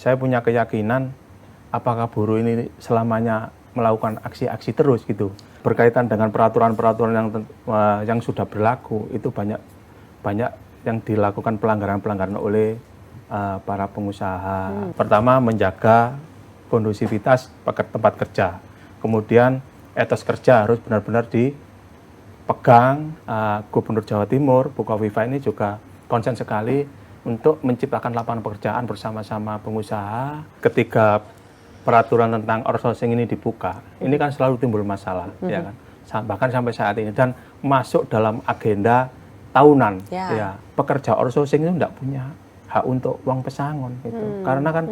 saya punya keyakinan apakah buruh ini selamanya melakukan aksi-aksi terus gitu. Berkaitan dengan peraturan-peraturan yang sudah berlaku, itu banyak yang dilakukan pelanggaran-pelanggaran oleh para pengusaha. Pertama, menjaga kondusivitas tempat kerja. Kemudian etos kerja harus benar-benar dipegang. Gubernur Jawa Timur, Bukoviva ini juga konsen sekali untuk menciptakan lapangan pekerjaan bersama-sama pengusaha. Ketika peraturan tentang outsourcing ini dibuka, ini kan selalu timbul masalah, ya kan? Bahkan sampai saat ini, dan masuk dalam agenda tahunan. Ya, pekerja outsourcing itu tidak punya hak untuk uang pesangon, gitu. Karena kan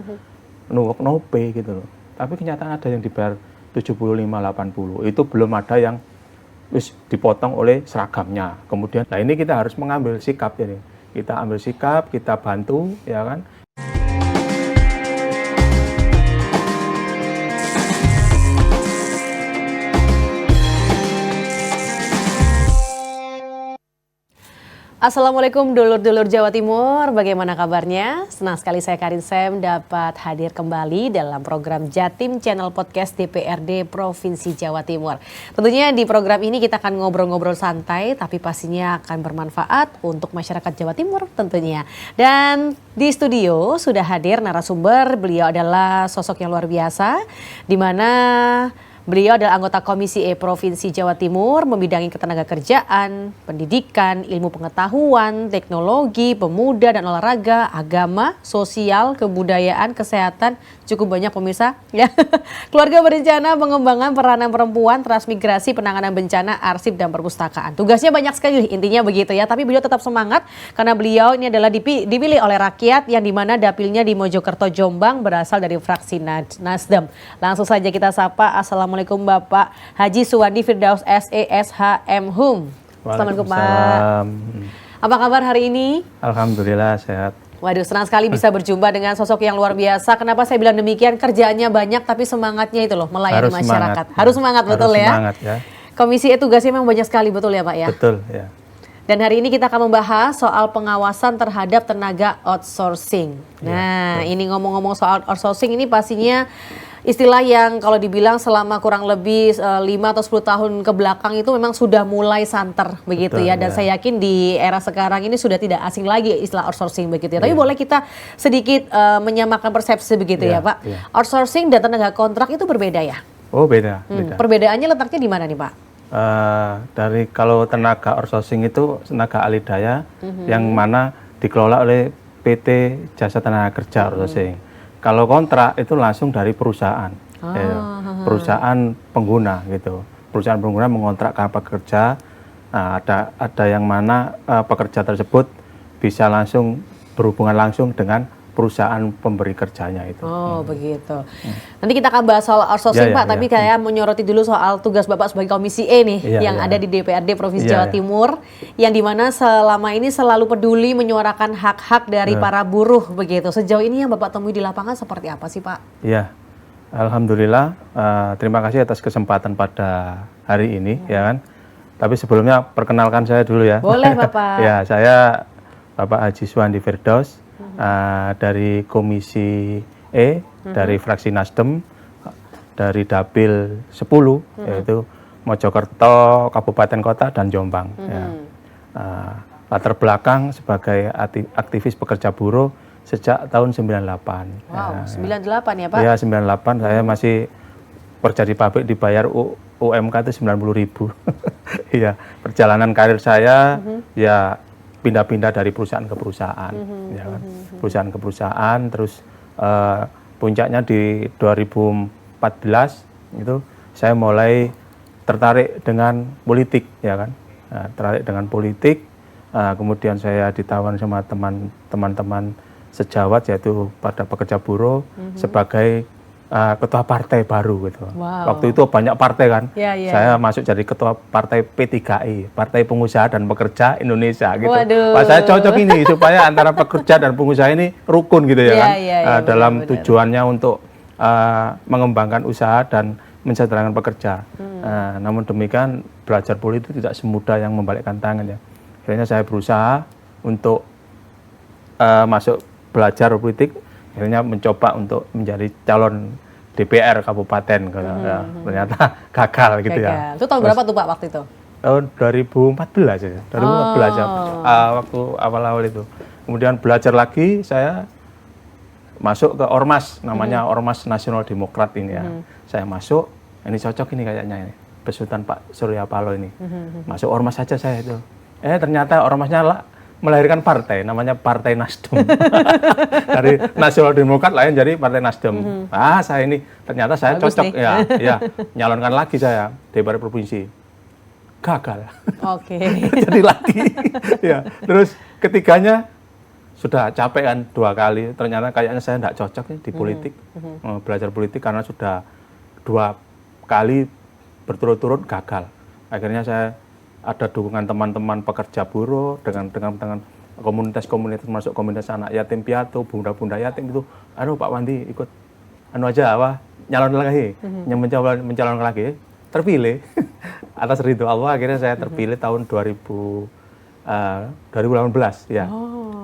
no work no pay gitu loh. Tapi kenyataan ada yang dibayar 75-80, itu belum ada yang dipotong oleh seragamnya. Kemudian, nah ini kita harus mengambil sikap ini. Kita ambil sikap, kita bantu, ya kan? Assalamualaikum dulur-dulur Jawa Timur, bagaimana kabarnya? Senang sekali saya Karin Sam dapat hadir kembali dalam program Jatim Channel Podcast DPRD Provinsi Jawa Timur. Tentunya di program ini kita akan ngobrol-ngobrol santai, tapi pastinya akan bermanfaat untuk masyarakat Jawa Timur tentunya. Dan di studio sudah hadir narasumber, beliau adalah sosok yang luar biasa, di mana beliau adalah anggota Komisi E Provinsi Jawa Timur, membidangi ketenagakerjaan, pendidikan, ilmu pengetahuan, teknologi, pemuda dan olahraga, agama, sosial, kebudayaan, kesehatan, cukup banyak pemirsa. Ya. Keluarga berencana, pengembangan peranan perempuan, transmigrasi, penanganan bencana, arsip dan perpustakaan. Tugasnya banyak sekali, intinya begitu ya. Tapi beliau tetap semangat karena beliau ini adalah dipilih oleh rakyat yang dimana dapilnya di Mojokerto, Jombang, berasal dari fraksi Nasdem. Langsung saja kita sapa. Assalamualaikum Bapak Haji Suwandi Firdaus SESHM Hum. Assalamualaikum Pak. Apa kabar hari ini? Alhamdulillah sehat. Waduh, senang sekali bisa berjumpa dengan sosok yang luar biasa. Kenapa saya bilang demikian? Kerjaannya banyak tapi semangatnya itu loh, melayani masyarakat. Harus semangat, betul ya? Semangat ya. Komisi E tugasnya memang banyak sekali, betul ya Pak ya? Betul ya. Dan hari ini kita akan membahas soal pengawasan terhadap tenaga outsourcing. Nah, ini ngomong-ngomong soal outsourcing ini pastinya istilah yang kalau dibilang selama kurang lebih 5 atau 10 tahun ke belakang itu memang sudah mulai santer begitu. Betul, ya. Dan saya yakin di era sekarang ini sudah tidak asing lagi istilah outsourcing begitu ya. Tapi boleh kita sedikit menyamakan persepsi begitu ya Pak. Outsourcing dan tenaga kontrak itu berbeda ya? Oh beda. Perbedaannya letaknya di mana nih Pak? Dari kalau tenaga outsourcing itu tenaga alidaya yang mana dikelola oleh PT Jasa Tenaga Kerja Outsourcing. Kalau kontrak itu langsung dari perusahaan, perusahaan pengguna gitu. Perusahaan pengguna mengontrakkan pekerja. Nah, ada yang mana pekerja tersebut bisa langsung berhubungan langsung dengan perusahaan pemberi kerjanya itu. Oh begitu. Nanti kita akan bahas soal outsourcing Pak, tapi saya menyoroti dulu soal tugas Bapak sebagai Komisi E nih yang ada di DPRD Provinsi Jawa Timur, yang dimana selama ini selalu peduli menyuarakan hak-hak dari para buruh begitu. Sejauh ini yang Bapak temui di lapangan seperti apa sih Pak? Iya, alhamdulillah. Terima kasih atas kesempatan pada hari ini ya kan. Tapi sebelumnya perkenalkan saya dulu ya. Boleh Bapak. Ya, saya Bapak Haji Suwandi Firdaus. Dari Komisi E, dari fraksi Nasdem, dari Dapil 10, yaitu Mojokerto, Kabupaten Kota, dan Jombang. Latar belakang sebagai aktivis pekerja buruh sejak tahun 98. Wow, 98 ya Pak? Ya, 98. Saya masih kerja di pabrik dibayar UMK itu 90.000. Iya, perjalanan karir saya ya pindah-pindah dari perusahaan ke perusahaan, ya kan? Perusahaan ke perusahaan, terus puncaknya di 2014 itu saya mulai tertarik dengan politik, ya kan? Tertarik dengan politik, kemudian saya ditawar sama teman-teman sejawat yaitu pada pekerja buruh sebagai ketua partai baru gitu. Wow. Waktu itu banyak partai kan. Saya masuk jadi ketua partai P3I, Partai Pengusaha dan Pekerja Indonesia gitu. Wah, saya cocok ini supaya antara pekerja dan pengusaha ini rukun gitu ya kan. Dalam tujuannya untuk mengembangkan usaha dan mensejahterakan pekerja. Namun demikian belajar politik tidak semudah yang membalikkan tangan ya. Akhirnya saya berusaha untuk masuk belajar politik akhirnya mencoba untuk menjadi calon DPR kabupaten, ternyata gagal gitu ya. Itu tahun berapa tuh Pak waktu itu? Tahun 2014 ya, 2014 ya, waktu awal-awal itu. Kemudian belajar lagi, saya masuk ke Ormas, namanya Ormas Nasional Demokrat ini ya. Saya masuk, ini cocok ini kayaknya ini, besutan Pak Surya Paloh ini. Masuk Ormas saja saya itu. Ternyata Ormasnya melahirkan partai, namanya Partai Nasdem. Dari Nasional Demokrat lain jadi Partai Nasdem. Saya ini ternyata saya bagus cocok nih. ya, nyalonkan lagi saya DPR provinsi. Gagal. Oke. Jadi lagi. Ya, terus ketiganya sudah capek kan 2 kali, ternyata kayaknya saya tidak cocok ya di politik, belajar politik karena sudah 2 kali berturut-turut gagal. Akhirnya saya ada dukungan teman-teman pekerja buruh dengan komunitas-komunitas, masuk komunitas anak yatim piatu, bunda-bunda yatim itu, aduh Pak Wandi ikut nyalon lagi, mencalonkan lagi, terpilih. Atas ridho Allah akhirnya saya terpilih tahun 2018 ya.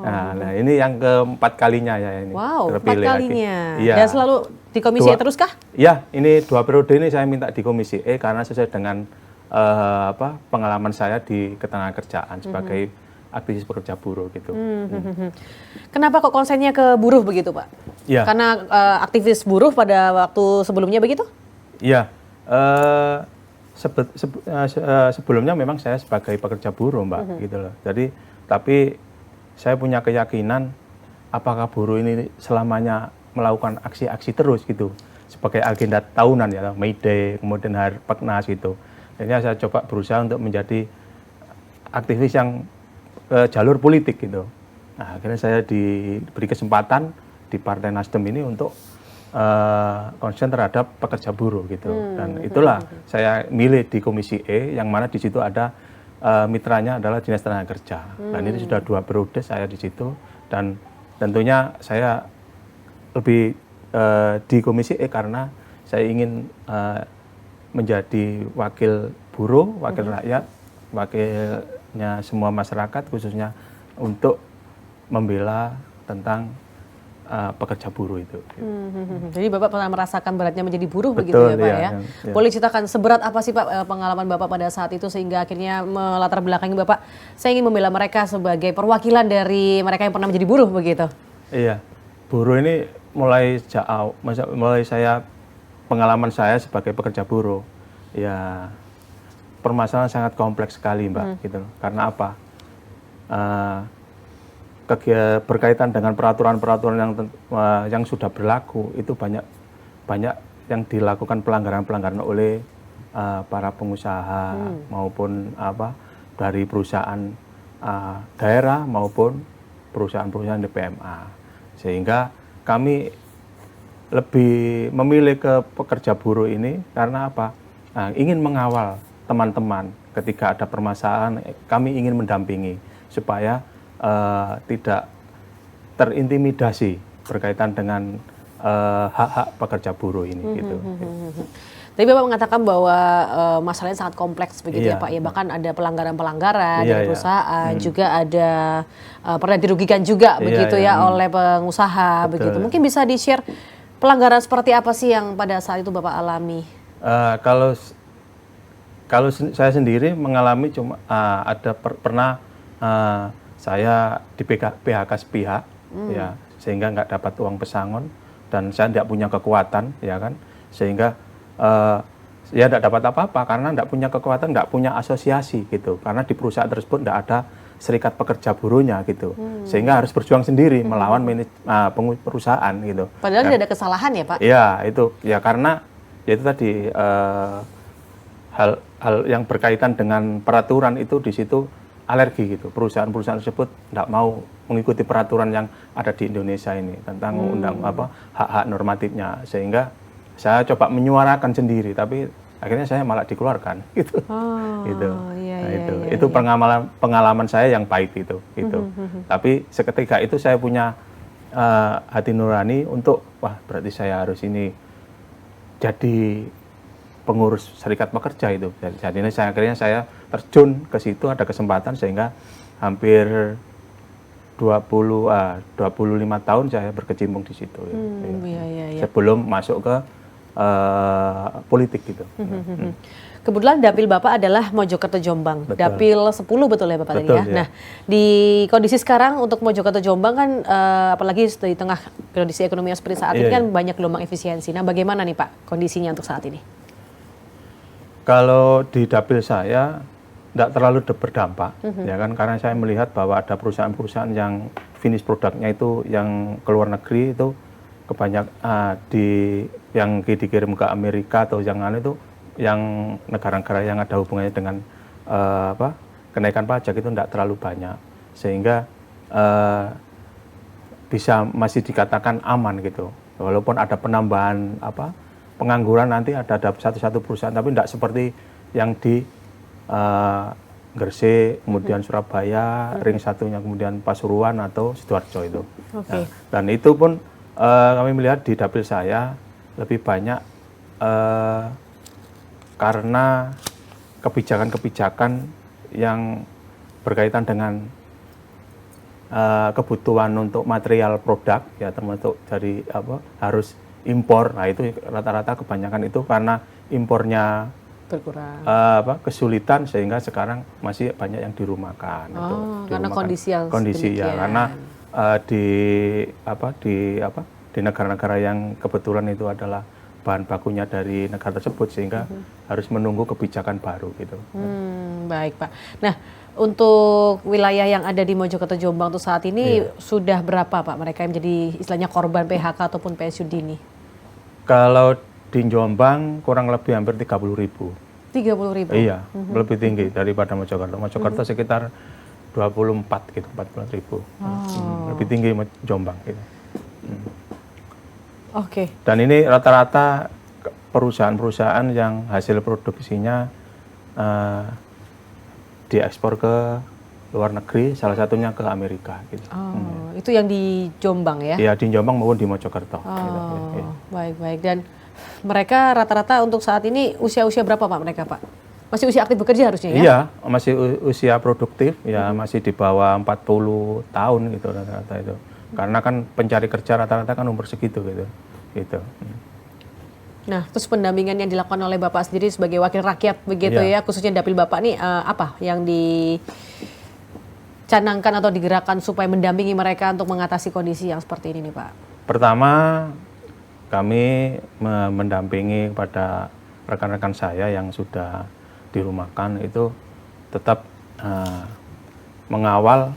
Nah ini yang keempat kalinya ya ini. Wow, terpilih 4 kalinya. Lagi. Ya. Dan selalu di Komisi E terus kah? Ya, ini 2 periode ini saya minta di Komisi E karena sesuai dengan pengalaman saya di ketenagakerjaan sebagai aktivis pekerja buruh gitu. Kenapa kok konsennya ke buruh begitu Pak? Ya. Karena aktivis buruh pada waktu sebelumnya begitu? Iya. Sebelumnya memang saya sebagai pekerja buruh Mbak gitu loh. Jadi tapi saya punya keyakinan apakah buruh ini selamanya melakukan aksi-aksi terus gitu sebagai agenda tahunan ya, May Day, kemudian Hari Peknas gitu. Jadi saya coba berusaha untuk menjadi aktivis yang jalur politik gitu. Nah, akhirnya saya diberi kesempatan di Partai Nasdem ini untuk konsen terhadap pekerja buruh gitu. Dan itulah saya milih di Komisi E yang mana di situ ada mitranya adalah Dinas Tenaga Kerja. Dan ini sudah 2 periode saya di situ dan tentunya saya lebih di Komisi E karena saya ingin menjadi wakil buruh, wakil rakyat, wakilnya semua masyarakat khususnya untuk membela tentang pekerja buruh itu. Jadi Bapak pernah merasakan beratnya menjadi buruh. Betul, begitu ya Pak ya? Boleh ceritakan seberat apa sih Pak pengalaman Bapak pada saat itu sehingga akhirnya melatar belakangi Bapak, saya ingin membela mereka sebagai perwakilan dari mereka yang pernah menjadi buruh begitu? Iya, buruh ini mulai pengalaman saya sebagai pekerja buruh, ya permasalahan sangat kompleks sekali Mbak, gitu. Karena apa? Berkaitan dengan peraturan-peraturan yang sudah berlaku itu banyak yang dilakukan pelanggaran-pelanggaran oleh para pengusaha maupun dari perusahaan daerah maupun perusahaan-perusahaan di PMA, sehingga kami lebih memilih ke pekerja buruh ini karena apa? Ingin mengawal teman-teman ketika ada permasalahan, kami ingin mendampingi supaya tidak terintimidasi berkaitan dengan hak-hak pekerja buruh ini gitu. Tapi Bapak mengatakan bahwa masalahnya sangat kompleks begitu ya Pak ya, bahkan ada pelanggaran-pelanggaran dari perusahaan, juga ada pernah dirugikan juga begitu ya oleh pengusaha. Betul. Begitu. Mungkin bisa di-share pelanggaran seperti apa sih yang pada saat itu Bapak alami? Kalau saya sendiri mengalami cuma pernah saya di PHK sepihak, ya, sehingga nggak dapat uang pesangon dan saya tidak punya kekuatan, ya kan, sehingga ya tidak dapat apa-apa karena tidak punya kekuatan, tidak punya asosiasi gitu, karena di perusahaan tersebut tidak ada serikat pekerja buruhnya gitu, sehingga harus berjuang sendiri melawan perusahaan gitu. Padahal tidak ada kesalahan ya Pak? Iya itu, ya karena ya itu tadi hal yang berkaitan dengan peraturan itu di situ alergi gitu, perusahaan-perusahaan tersebut tidak mau mengikuti peraturan yang ada di Indonesia ini tentang hak-hak normatifnya, sehingga saya coba menyuarakan sendiri, tapi akhirnya saya malah dikeluarkan gitu. Itu pengalaman saya yang pahit itu. Tapi seketika itu saya punya hati nurani untuk berarti saya harus ini jadi pengurus serikat pekerja itu. Jadi akhirnya saya terjun ke situ, ada kesempatan sehingga hampir 25 tahun saya berkecimpung di situ. Iya. Sebelum masuk ke politik gitu. Kebetulan dapil Bapak adalah Mojokerto Jombang, Betul. dapil 10 betul ya Bapak tadi Betul, ya? ya. Nah, di kondisi sekarang untuk Mojokerto Jombang kan apalagi di tengah kondisi ekonomi yang seperti saat ini kan banyak gelombang efisiensi. Nah, bagaimana nih Pak kondisinya untuk saat ini? Kalau di dapil saya tidak terlalu berdampak, ya kan, karena saya melihat bahwa ada perusahaan-perusahaan yang finish produknya itu yang ke luar negeri itu yang dikirim ke Amerika atau yang itu yang negara-negara yang ada hubungannya dengan kenaikan pajak itu tidak terlalu banyak, sehingga bisa masih dikatakan aman gitu, walaupun ada penambahan pengangguran nanti ada satu perusahaan, tapi tidak seperti yang di Gresik, kemudian Surabaya, ring satunya kemudian Pasuruan atau Sidoarjo itu. Nah, dan itu pun kami melihat di dapil saya lebih banyak karena kebijakan-kebijakan yang berkaitan dengan kebutuhan untuk material produk, ya termasuk dari harus impor. Nah itu rata-rata kebanyakan itu karena impornya Berkurang. Kesulitan, sehingga sekarang masih banyak yang dirumahkan. Karena kondisi yang ya, karena di negara-negara yang kebetulan itu adalah bahan bakunya dari negara tersebut, sehingga harus menunggu kebijakan baru gitu. Baik Pak. Nah, untuk wilayah yang ada di Mojokerto Jombang untuk saat ini sudah berapa Pak mereka yang menjadi istilahnya korban PHK ataupun pensiun dini? Kalau di Jombang kurang lebih hampir 30.000. 30.000? Iya, lebih tinggi daripada Mojokerto. Mojokerto sekitar 24 gitu, 14.000. Lebih tinggi Jombang gitu. Oke. Dan ini rata-rata perusahaan-perusahaan yang hasil produksinya diekspor ke luar negeri, salah satunya ke Amerika gitu. Itu yang di Jombang ya? Iya, di Jombang maupun di Mojokerto. Gitu. Baik. Dan mereka rata-rata untuk saat ini usia-usia berapa Pak mereka Pak? Masih usia aktif bekerja harusnya ya? Iya, masih usia produktif, ya masih di bawah 40 tahun gitu rata-rata itu. Karena kan pencari kerja rata-rata kan umur segitu gitu. Nah, terus pendampingan yang dilakukan oleh Bapak sendiri sebagai wakil rakyat begitu ya, khususnya dapil Bapak nih apa yang dicanangkan atau digerakkan supaya mendampingi mereka untuk mengatasi kondisi yang seperti ini nih Pak? Pertama, kami mendampingi kepada rekan-rekan saya yang sudah dirumahkan itu tetap mengawal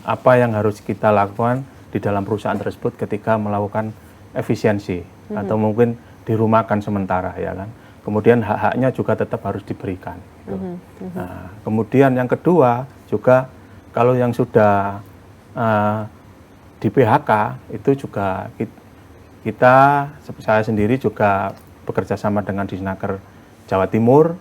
apa yang harus kita lakukan di dalam perusahaan tersebut ketika melakukan efisiensi atau mungkin dirumahkan sementara, ya kan. Kemudian hak-haknya juga tetap harus diberikan. Gitu. Nah, kemudian yang kedua juga kalau yang sudah di PHK itu juga saya sendiri juga bekerja sama dengan Disnaker Jawa Timur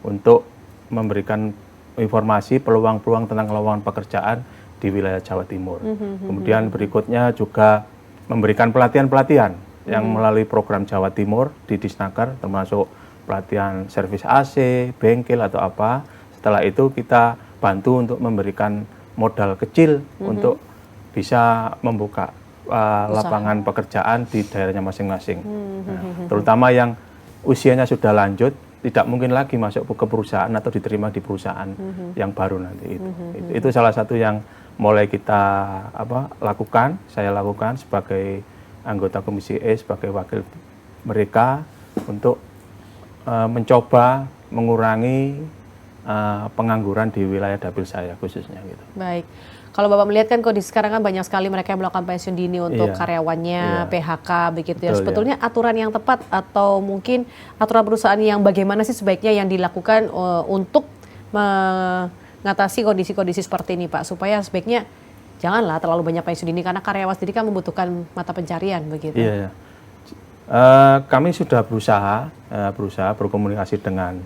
untuk memberikan informasi peluang-peluang tentang lowongan pekerjaan di wilayah Jawa Timur. Kemudian berikutnya juga memberikan pelatihan-pelatihan yang melalui program Jawa Timur di Disnaker, termasuk pelatihan servis AC, bengkel atau apa. Setelah itu kita bantu untuk memberikan modal kecil untuk bisa membuka lapangan pekerjaan di daerahnya masing-masing. Terutama yang usianya sudah lanjut, tidak mungkin lagi masuk ke perusahaan atau diterima di perusahaan yang baru nanti. Itu salah satu yang mulai kita lakukan, saya lakukan sebagai anggota Komisi E, sebagai wakil mereka untuk mencoba mengurangi pengangguran di wilayah dapil saya khususnya gitu. Baik. Kalau Bapak melihat kan kondisi sekarang kan banyak sekali mereka yang melakukan pensiun dini untuk karyawannya, PHK begitu ya. Sebetulnya aturan yang tepat atau mungkin aturan perusahaan yang bagaimana sih sebaiknya yang dilakukan untuk mengatasi kondisi-kondisi seperti ini Pak, supaya sebaiknya janganlah terlalu banyak pensiun dini karena karyawan sendiri kan membutuhkan mata pencarian begitu. Iya. Kami sudah berusaha berkomunikasi dengan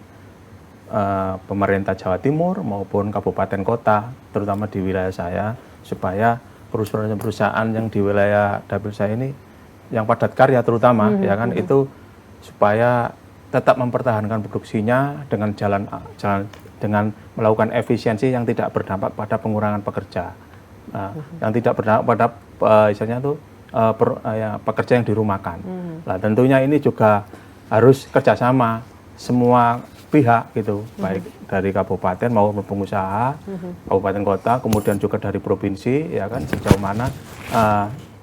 pemerintah Jawa Timur maupun kabupaten kota, terutama di wilayah saya, supaya perusahaan-perusahaan yang di wilayah dapil saya ini, yang padat karya terutama, ya kan, itu supaya tetap mempertahankan produksinya dengan dengan melakukan efisiensi yang tidak berdampak pada pengurangan pekerja. Nah, yang tidak berdampak pada istilahnya itu pekerja yang dirumahkan. Nah, tentunya ini juga harus kerjasama semua pihak gitu, baik dari kabupaten maupun pengusaha, kabupaten kota, kemudian juga dari provinsi, ya kan, sejauh mana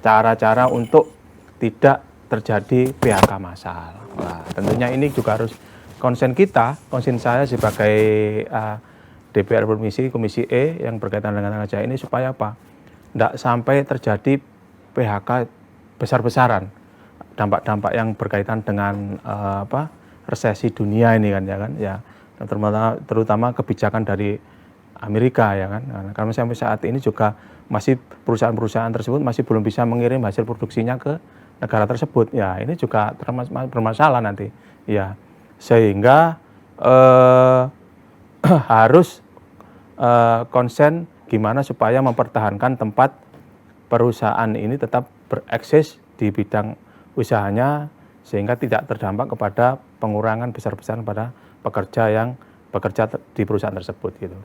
cara-cara untuk tidak terjadi PHK massal. Nah, tentunya ini juga harus konsen kita, konsen saya sebagai DPR Komisi E yang berkaitan dengan tenaga kerja ini supaya apa? Tidak sampai terjadi PHK besar-besaran, dampak-dampak yang berkaitan dengan resesi dunia ini kan ya, terutama kebijakan dari Amerika ya kan, karena sampai saat ini juga masih perusahaan-perusahaan tersebut masih belum bisa mengirim hasil produksinya ke negara tersebut, ya ini juga bermasalah nanti, ya sehingga harus konsen gimana supaya mempertahankan tempat perusahaan ini tetap bereksis di bidang usahanya sehingga tidak terdampak kepada pengurangan besar-besaran pada pekerja yang bekerja di perusahaan tersebut gitu.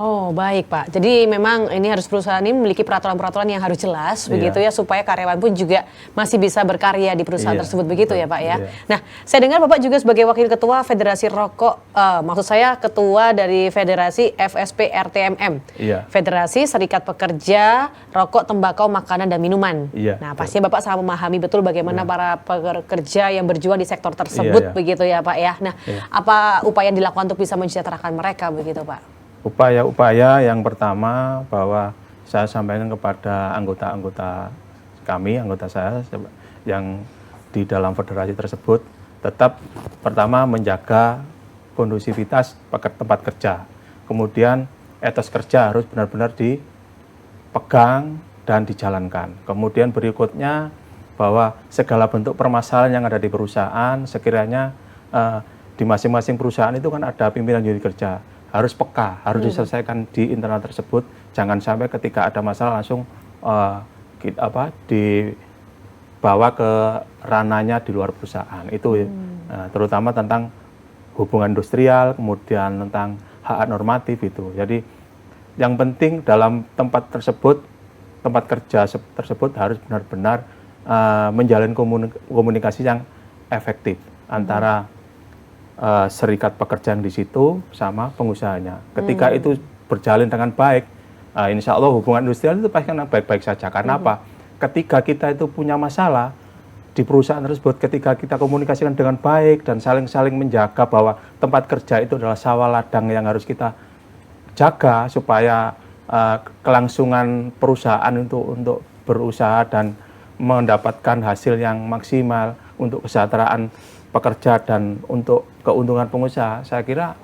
Oh baik Pak, jadi memang ini harus perusahaan ini memiliki peraturan-peraturan yang harus jelas begitu ya supaya karyawan pun juga masih bisa berkarya di perusahaan tersebut begitu ya Pak ya. Nah saya dengar Bapak juga sebagai Wakil Ketua Federasi Rokok, maksud saya Ketua dari Federasi FSP RTMM, Federasi Serikat Pekerja Rokok, Tembakau, Makanan dan Minuman. Nah pastinya Bapak sangat memahami betul bagaimana para pekerja yang berjuang di sektor tersebut begitu ya Pak ya. Nah apa upaya yang dilakukan untuk bisa mensejahterakan mereka begitu Pak? Upaya-upaya yang pertama bahwa saya sampaikan kepada anggota-anggota kami, anggota saya yang di dalam federasi tersebut, tetap pertama menjaga kondusivitas tempat kerja. Kemudian etos kerja harus benar-benar dipegang dan dijalankan. Kemudian berikutnya bahwa segala bentuk permasalahan yang ada di perusahaan, sekiranya di masing-masing perusahaan itu kan ada pimpinan unit kerja. Harus peka, harus diselesaikan di internal tersebut. Jangan sampai ketika ada masalah langsung dibawa ke ranahnya di luar perusahaan. Itu terutama tentang hubungan industrial, kemudian tentang hak normatif itu. Jadi yang penting dalam tempat tersebut, tempat kerja tersebut harus benar-benar menjalin komunikasi yang efektif antara serikat pekerja yang di situ sama pengusahanya. Ketika itu berjalan dengan baik, insya Allah hubungan industrial itu pasti akan baik-baik saja. Karena apa? Ketika kita itu punya masalah di perusahaan tersebut, ketika kita komunikasikan dengan baik dan saling-saling menjaga bahwa tempat kerja itu adalah sawah ladang yang harus kita jaga supaya kelangsungan perusahaan untuk berusaha dan mendapatkan hasil yang maksimal untuk kesejahteraan pekerja dan untuk keuntungan pengusaha. Saya kira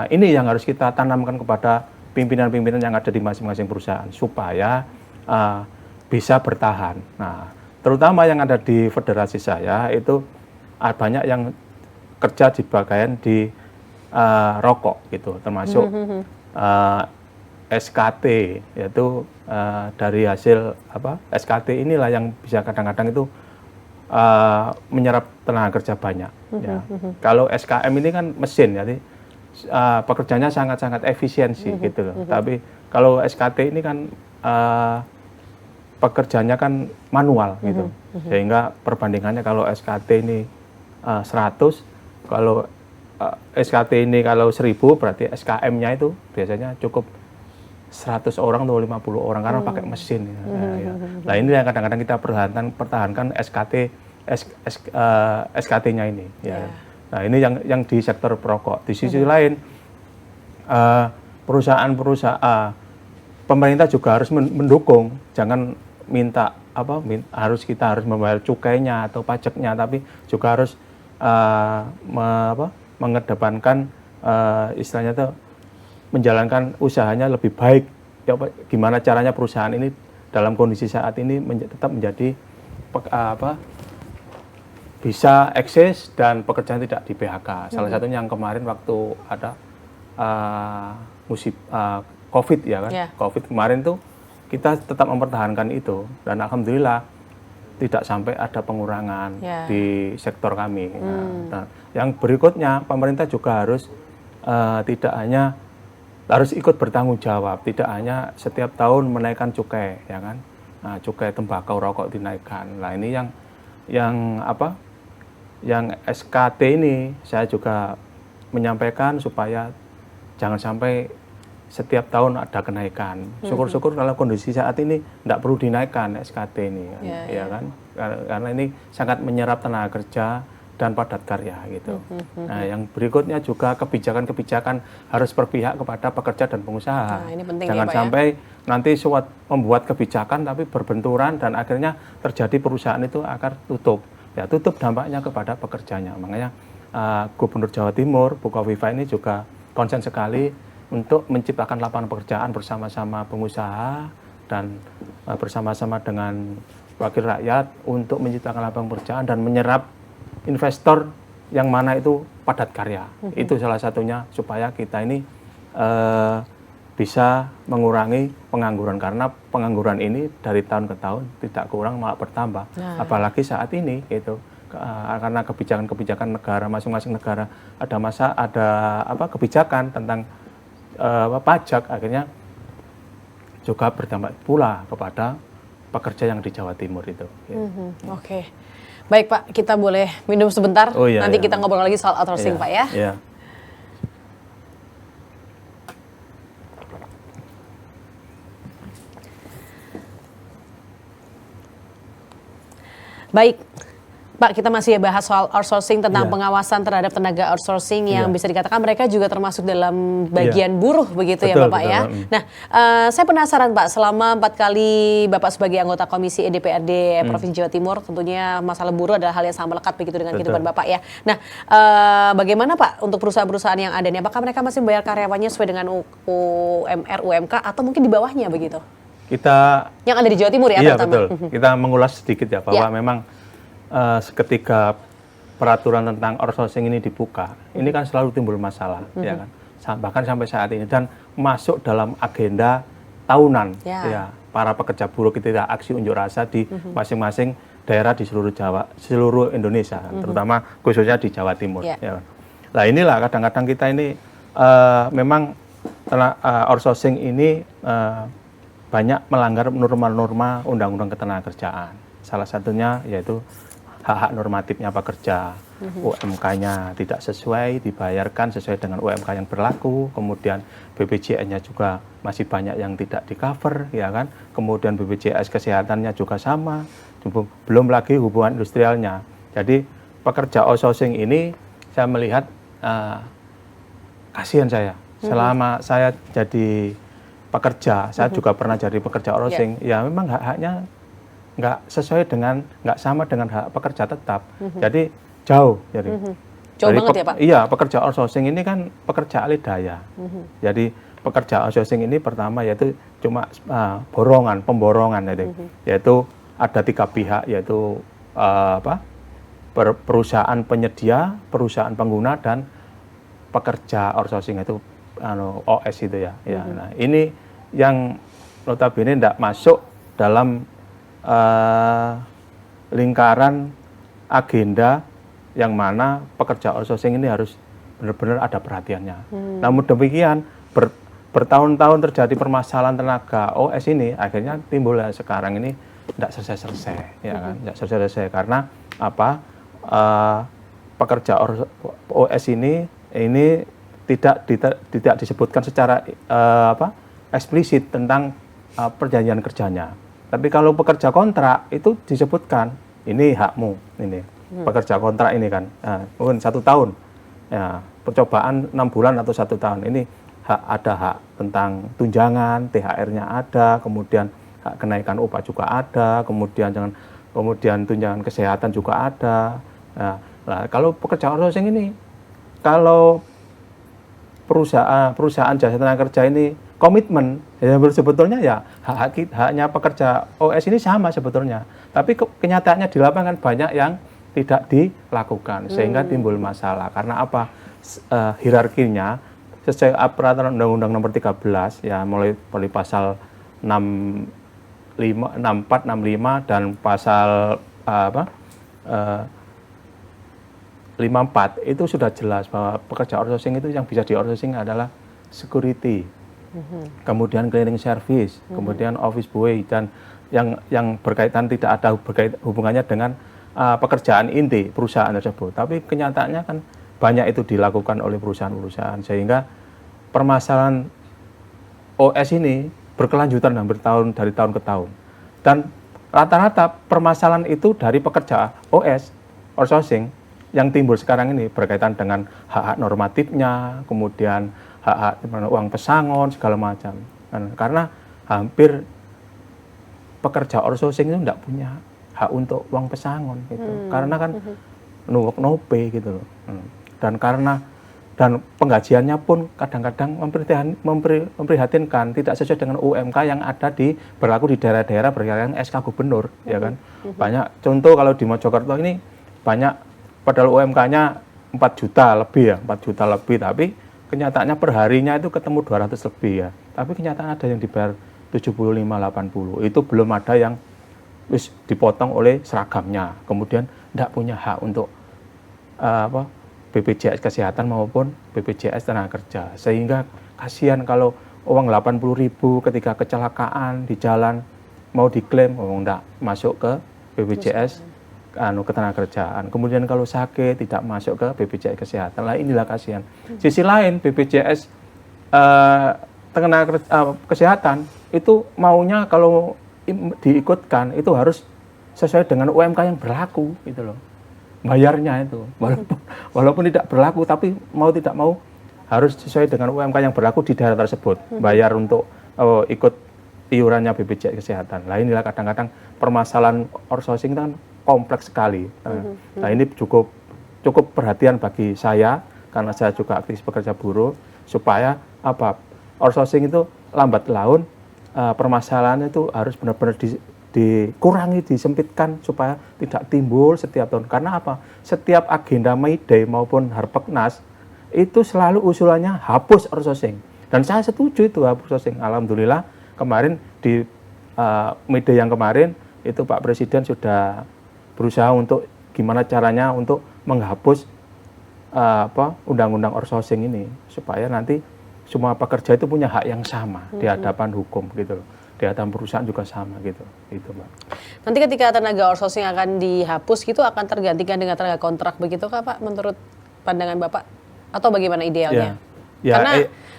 ini yang harus kita tanamkan kepada pimpinan-pimpinan yang ada di masing-masing perusahaan supaya bisa bertahan. Nah, terutama yang ada di federasi saya itu banyak yang kerja di bagian di rokok gitu, termasuk SKT, yaitu dari hasil SKT inilah yang bisa kadang-kadang itu menyerap tenaga kerja banyak. Ya. Kalau SKM ini kan mesin, jadi pekerjaannya sangat-sangat efisiensi gitu loh. Tapi kalau SKT ini kan pekerjaannya kan manual gitu, sehingga perbandingannya kalau SKT ini 100, kalau SKT ini kalau 1000 berarti SKM-nya itu biasanya cukup 100 orang atau 50 orang karena pakai mesin. Nah ini yang kadang-kadang kita pertahankan SKT-nya ini. Nah ini yang di sektor perokok. Di sisi lain perusahaan pemerintah juga harus mendukung, jangan minta kita harus membayar cukainya atau pajaknya, tapi juga harus mengedepankan istilahnya itu menjalankan usahanya lebih baik. Gimana caranya perusahaan ini dalam kondisi saat ini tetap menjadi bisa eksis dan pekerjaan tidak di PHK. Salah satunya yang kemarin waktu ada COVID ya kan, COVID kemarin tuh kita tetap mempertahankan itu dan alhamdulillah tidak sampai ada pengurangan di sektor kami. Nah, yang berikutnya pemerintah juga harus tidak hanya harus ikut bertanggung jawab, tidak hanya setiap tahun menaikkan cukai, ya kan? Nah, cukai tembakau rokok dinaikkan. Nah, ini yang apa? Yang SKT ini saya juga menyampaikan supaya jangan sampai setiap tahun ada kenaikan. Syukur-syukur kalau kondisi saat ini tidak perlu dinaikkan SKT ini, kan? Ya kan? Karena ini sangat menyerap tenaga kerja dan padat karya gitu. Nah, yang berikutnya juga kebijakan-kebijakan harus berpihak kepada pekerja dan pengusaha. Nah, ini penting Jangan ya, Pak, sampai nanti membuat kebijakan tapi berbenturan dan akhirnya terjadi perusahaan itu akan tutup. Ya, tutup dampaknya kepada pekerjanya. Makanya Gubernur Jawa Timur, Bukovifa ini juga konsen sekali untuk menciptakan lapangan pekerjaan bersama-sama pengusaha dan bersama-sama dengan wakil rakyat untuk menciptakan lapangan pekerjaan dan menyerap investor yang mana itu padat karya. Itu salah satunya supaya kita ini bisa mengurangi pengangguran, karena pengangguran ini dari tahun ke tahun tidak kurang malah bertambah. Apalagi saat ini gitu. Karena kebijakan-kebijakan negara, masing-masing negara ada kebijakan tentang pajak, akhirnya juga berdampak pula kepada pekerja yang di Jawa Timur itu. Gitu. Oke. Baik Pak, kita boleh minum sebentar, Oh, iya, nanti iya. kita ngobrol lagi soal outsourcing Pak ya. Iya. Baik, Pak, kita masih bahas soal outsourcing, tentang pengawasan terhadap tenaga outsourcing yang bisa dikatakan mereka juga termasuk dalam bagian buruh begitu. Betul, ya Bapak betul. ya. Nah, saya penasaran Pak, selama 4 kali Bapak sebagai anggota Komisi DPRD Provinsi Jawa Timur, tentunya masalah buruh adalah hal yang sangat melekat begitu dengan kehidupan Bapak ya. Nah, bagaimana Pak untuk perusahaan-perusahaan yang ada nih? Apakah mereka masih membayar karyawannya sesuai dengan UMR, UMK atau mungkin di bawahnya begitu? Kita Yang ada di Jawa Timur ya iya, terutama. betul. Kita mengulas sedikit ya bahwa memang ketika peraturan tentang outsourcing ini dibuka, ini kan selalu timbul masalah, ya kan? Bahkan sampai saat ini dan masuk dalam agenda tahunan, ya para pekerja buruh kita aksi unjuk rasa di masing-masing daerah di seluruh Indonesia, terutama khususnya di Jawa Timur. Ya kan? Nah, inilah kadang-kadang kita ini memang outsourcing ini banyak melanggar norma-norma undang-undang ketenagakerjaan. Salah satunya yaitu hak-hak normatifnya pekerja, UMK-nya tidak sesuai, dibayarkan sesuai dengan UMK yang berlaku, kemudian BPJS-nya juga masih banyak yang tidak di-cover, ya kan? Kemudian BPJS kesehatannya juga sama, belum lagi hubungan industrialnya. Jadi pekerja outsourcing ini saya melihat kasihan saya. Selama saya jadi pekerja, saya juga pernah jadi pekerja outsourcing, ya memang hak-haknya nggak sama dengan hak pekerja tetap. Jadi jauh. Jauh banget ya Pak? Iya, pekerja outsourcing ini kan pekerja alih daya. Jadi pekerja outsourcing ini pertama yaitu cuma pemborongan, yaitu ada 3 pihak, yaitu perusahaan penyedia, perusahaan pengguna, dan pekerja outsourcing itu OS itu ya. Nah, ini yang notabene tidak masuk dalam lingkaran agenda yang mana pekerja outsourcing ini harus benar-benar ada perhatiannya. Namun demikian bertahun-tahun terjadi permasalahan tenaga OS ini, akhirnya timbul sekarang ini tidak selesai-selesai, ya kan? Tidak selesai-selesai karena apa? Pekerja OS ini tidak disebutkan secara eksplisit tentang perjanjian kerjanya. Tapi kalau pekerja kontrak itu disebutkan, ini hakmu, ini pekerja kontrak ini kan, mungkin 1 tahun, ya, percobaan 6 bulan atau 1 tahun, ini ada hak tentang tunjangan, THR-nya ada, kemudian hak kenaikan upah juga ada, kemudian tunjangan kesehatan juga ada. Nah, kalau pekerja outsourcing ini, kalau perusahaan jasa tenaga kerja ini komitmen, ya sebetulnya ya haknya pekerja OS ini sama sebetulnya. Tapi kenyataannya di lapangan banyak yang tidak dilakukan, sehingga timbul masalah. Karena apa? Hierarkinya sesuai peraturan Undang-Undang Nomor 13 ya, mulai pasal 64, 65 dan pasal 54 itu sudah jelas bahwa pekerja outsourcing itu yang bisa di outsourcing adalah security, kemudian cleaning service, kemudian office boy, dan yang berkaitan tidak ada hubungannya dengan pekerjaan inti perusahaan tersebut. Tapi kenyataannya kan banyak itu dilakukan oleh perusahaan-perusahaan, sehingga permasalahan OS ini berkelanjutan hampir dari tahun ke tahun. Dan rata-rata permasalahan itu dari pekerja OS, outsourcing, yang timbul sekarang ini berkaitan dengan hak-hak normatifnya, kemudian hak-hak uang pesangon, segala macam. Karena hampir pekerja outsourcing itu tidak punya hak untuk uang pesangon gitu. Karena kan no work no pay gitu loh. Dan penggajiannya pun kadang-kadang memprihatinkan, tidak sesuai dengan UMK yang ada berlaku di daerah-daerah berkaitan SK gubernur, ya kan. Banyak contoh kalau di Mojokerto ini banyak padahal UMK-nya 4 juta lebih ya, 4 juta lebih, tapi kenyataannya per harinya itu ketemu 200 lebih ya. Tapi kenyataan ada yang dibayar 75, 80. Itu belum ada yang dipotong oleh seragamnya. Kemudian tidak punya hak untuk BPJS Kesehatan maupun BPJS Tenaga Kerja. Sehingga kasihan kalau uang 80.000 ketika kecelakaan di jalan mau diklaim, tidak masuk ke BPJS ketenagakerjaan. Kemudian kalau sakit tidak masuk ke BPJS Kesehatan. Lah inilah kasihan. Sisi lain BPJS Kesehatan itu maunya kalau diikutkan itu harus sesuai dengan UMK yang berlaku gitu loh. Bayarnya itu walaupun tidak berlaku, tapi mau tidak mau harus sesuai dengan UMK yang berlaku di daerah tersebut. Bayar untuk ikut iurannya BPJS Kesehatan. Nah inilah kadang-kadang permasalahan outsourcing kan kompleks sekali. Nah ini cukup perhatian bagi saya karena saya juga aktivis pekerja buruh, supaya outsourcing itu lambat laun permasalahannya itu harus benar-benar dikurangi, disempitkan supaya tidak timbul setiap tahun. Karena setiap agenda May Day maupun Harpeknas itu selalu usulannya hapus outsourcing. Dan saya setuju itu hapus outsourcing. Alhamdulillah kemarin di May Day yang kemarin itu Pak Presiden sudah berusaha untuk gimana caranya untuk menghapus undang-undang outsourcing ini supaya nanti semua pekerja itu punya hak yang sama di hadapan hukum gitu loh. Di hadapan perusahaan juga sama gitu. Itu, Mbak. Nanti ketika tenaga outsourcing akan dihapus gitu akan tergantikan dengan tenaga kontrak begitu Kak Pak menurut pandangan Bapak atau bagaimana idealnya?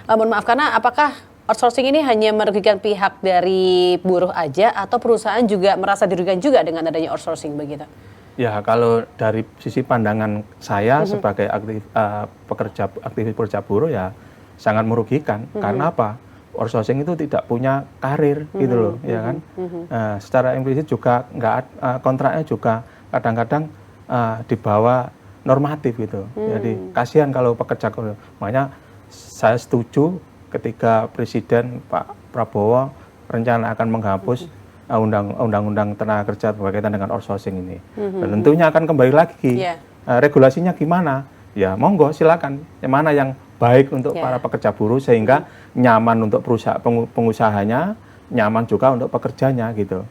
Mohon maaf, karena apakah outsourcing ini hanya merugikan pihak dari buruh aja atau perusahaan juga merasa dirugikan juga dengan adanya outsourcing begitu? Ya, kalau dari sisi pandangan saya sebagai aktivis pekerja buruh ya sangat merugikan. Karena outsourcing itu tidak punya karir gitu loh, ya kan. Secara implisit juga kontraknya juga kadang-kadang di bawah normatif gitu. Jadi kasihan kalau pekerja. Makanya saya setuju ketika Presiden Pak Prabowo rencana akan menghapus undang-undang tenaga kerja berkaitan dengan outsourcing ini. Dan tentunya akan kembali lagi regulasinya gimana? Ya monggo silakan. Yang mana yang baik untuk para pekerja buruh sehingga nyaman untuk pengusahanya, nyaman juga untuk pekerjanya gitu.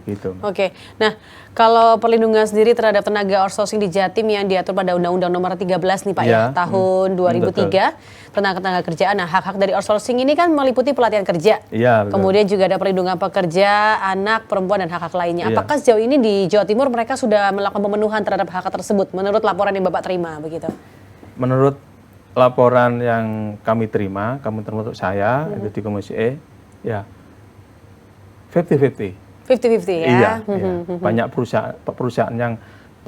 Gitu. Oke. Nah, kalau perlindungan sendiri terhadap tenaga outsourcing di Jatim yang diatur pada Undang-Undang Nomor 13 nih Pak tahun 2003 tentang tenaga kerjaan. Nah, hak-hak dari outsourcing ini kan meliputi pelatihan kerja. Kemudian juga ada perlindungan pekerja, anak, perempuan dan hak-hak lainnya. Apakah sejauh ini di Jawa Timur mereka sudah melakukan pemenuhan terhadap hak tersebut menurut laporan yang Bapak terima begitu? Menurut laporan yang kami terima termasuk saya itu di Komisi E, ya 50-50. 50-50 ya? Iya. Banyak perusahaan yang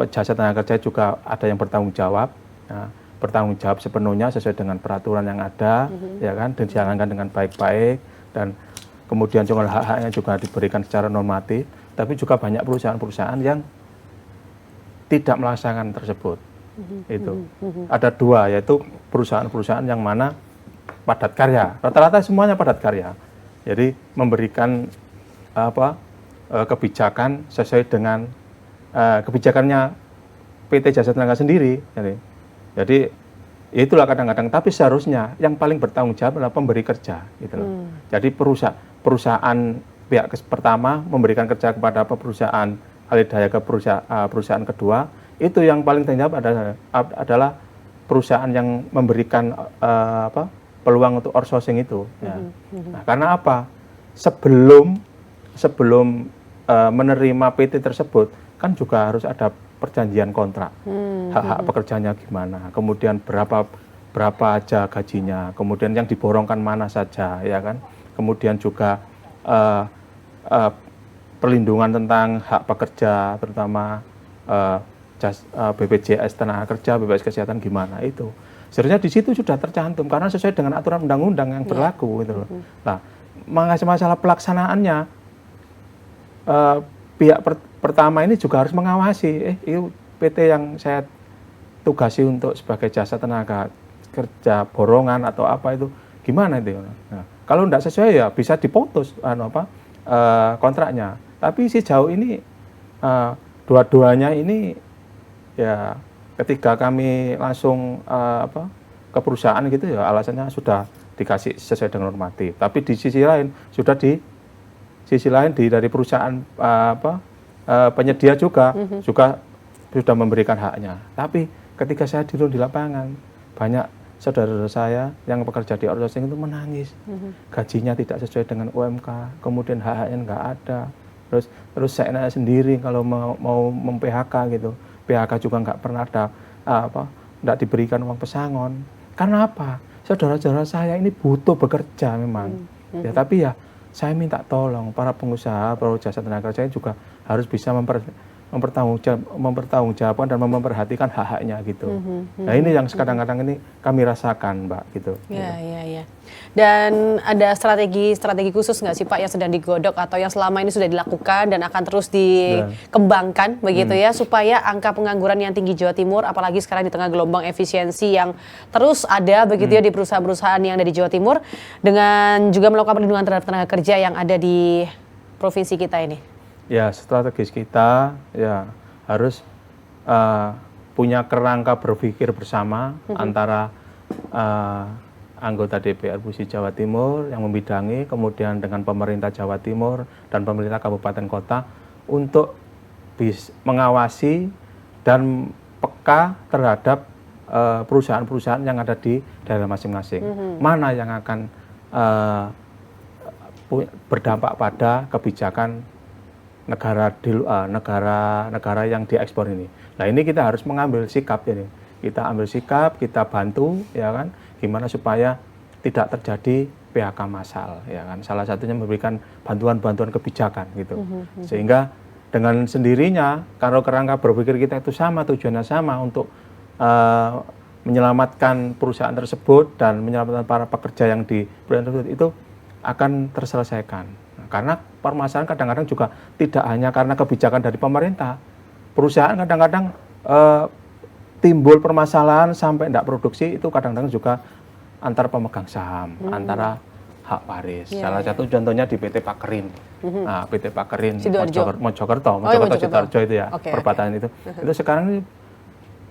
jasa tenaga kerja juga ada yang bertanggung jawab. Nah, bertanggung jawab sepenuhnya sesuai dengan peraturan yang ada, ya kan, dan dijalankan dengan baik-baik, dan kemudian juga hak-haknya juga diberikan secara normatif. Tapi juga banyak perusahaan-perusahaan yang tidak melaksanakan tersebut. Itu ada dua, yaitu perusahaan-perusahaan yang mana padat karya. Rata-rata semuanya padat karya. Jadi memberikan kebijakan sesuai dengan kebijakannya PT Jasa Tenaga sendiri. Jadi itulah kadang-kadang. Tapi seharusnya yang paling bertanggung jawab adalah pemberi kerja. Gitu loh. Jadi perusahaan pihak pertama memberikan kerja kepada perusahaan alih daya ke perusahaan kedua. Itu yang paling tanggung jawab adalah perusahaan yang memberikan peluang untuk outsourcing itu. Ya. Nah, karena apa? Sebelum menerima PT tersebut kan juga harus ada perjanjian kontrak, hak-hak pekerjanya gimana, kemudian berapa aja gajinya, kemudian yang diborongkan mana saja, ya kan, kemudian juga perlindungan tentang hak pekerja, terutama BPJS tenaga kerja, BPJS kesehatan gimana itu. Sebenarnya di situ sudah tercantum karena sesuai dengan aturan undang-undang yang berlaku gitu loh. Nah, masalah pelaksanaannya pihak pertama ini juga harus mengawasi, itu PT yang saya tugasi untuk sebagai jasa tenaga kerja borongan atau apa itu gimana itu. Nah, kalau tidak sesuai ya bisa diputus kontraknya. Tapi sejauh ini dua-duanya ini ya ketika kami langsung ke perusahaan gitu ya alasannya sudah dikasih sesuai dengan normatif. Tapi di sisi lain dari perusahaan penyedia juga sudah memberikan haknya. Tapi ketika saya turun di lapangan banyak saudara-saudara saya yang bekerja di outsourcing itu menangis. Gajinya tidak sesuai dengan UMK, kemudian hak-haknya nggak ada. Terus saya sendiri kalau mau mem-PHK gitu. PHK juga nggak pernah ada nggak diberikan uang pesangon. Karena apa? Saudara-saudara saya ini butuh bekerja memang. Ya, tapi ya saya minta tolong para pengusaha, para jasa tenaga kerja juga harus bisa mempertanggungjawabkan dan memperhatikan hak-haknya gitu. Nah, ini yang kadang-kadang ini kami rasakan, Mbak, gitu. Ya. Dan ada strategi khusus nggak sih Pak yang sedang digodok atau yang selama ini sudah dilakukan dan akan terus dikembangkan begitu ya supaya angka pengangguran yang tinggi Jawa Timur, apalagi sekarang di tengah gelombang efisiensi yang terus ada begitu ya di perusahaan-perusahaan yang ada di Jawa Timur, dengan juga melakukan perlindungan terhadap tenaga kerja yang ada di provinsi kita ini? Ya, strategis kita ya harus punya kerangka berpikir bersama antara anggota DPR Provinsi Jawa Timur yang membidangi, kemudian dengan pemerintah Jawa Timur dan pemerintah kabupaten kota untuk mengawasi dan peka terhadap perusahaan-perusahaan yang ada di daerah masing-masing. Mana yang akan berdampak pada kebijakan negara yang diekspor ini. Nah, ini kita harus mengambil sikap ini. Kita ambil sikap, kita bantu, ya kan, gimana supaya tidak terjadi PHK massal, ya kan. Salah satunya memberikan bantuan-bantuan kebijakan gitu. Sehingga dengan sendirinya, kalau kerangka berpikir kita itu sama, tujuannya sama untuk menyelamatkan perusahaan tersebut dan menyelamatkan para pekerja yang di perusahaan tersebut itu akan terselesaikan. Karena permasalahan kadang-kadang juga tidak hanya karena kebijakan dari pemerintah. Perusahaan kadang-kadang timbul permasalahan sampai tidak produksi itu kadang-kadang juga antar pemegang saham, antara hak waris. Salah satu contohnya di PT Pakerin. Nah, PT Pakerin Mojokerto Sidoarjo itu ya, perbatasan itu. Itu sekarang ini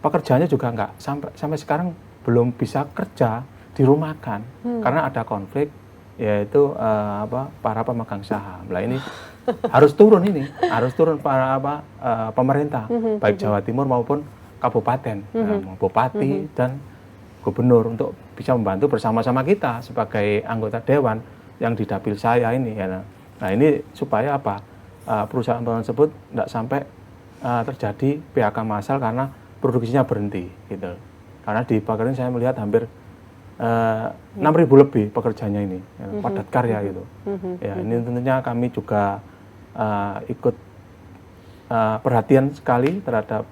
pekerjaannya juga nggak sampai sekarang belum bisa kerja, dirumahkan karena ada konflik, yaitu para pemegang saham. Lah ini harus turun para pemerintah baik Jawa Timur maupun kabupaten, bupati dan gubernur untuk bisa membantu bersama-sama kita sebagai anggota dewan yang di dapil saya ini ya. Nah, ini supaya perusahaan-perusahaan tersebut tidak sampai terjadi PHK massal karena produksinya berhenti gitu. Karena di Pakerin saya melihat hampir 6.000 lebih pekerjanya ini, padat karya gitu. Ya, ini tentunya kami juga ikut perhatian sekali terhadap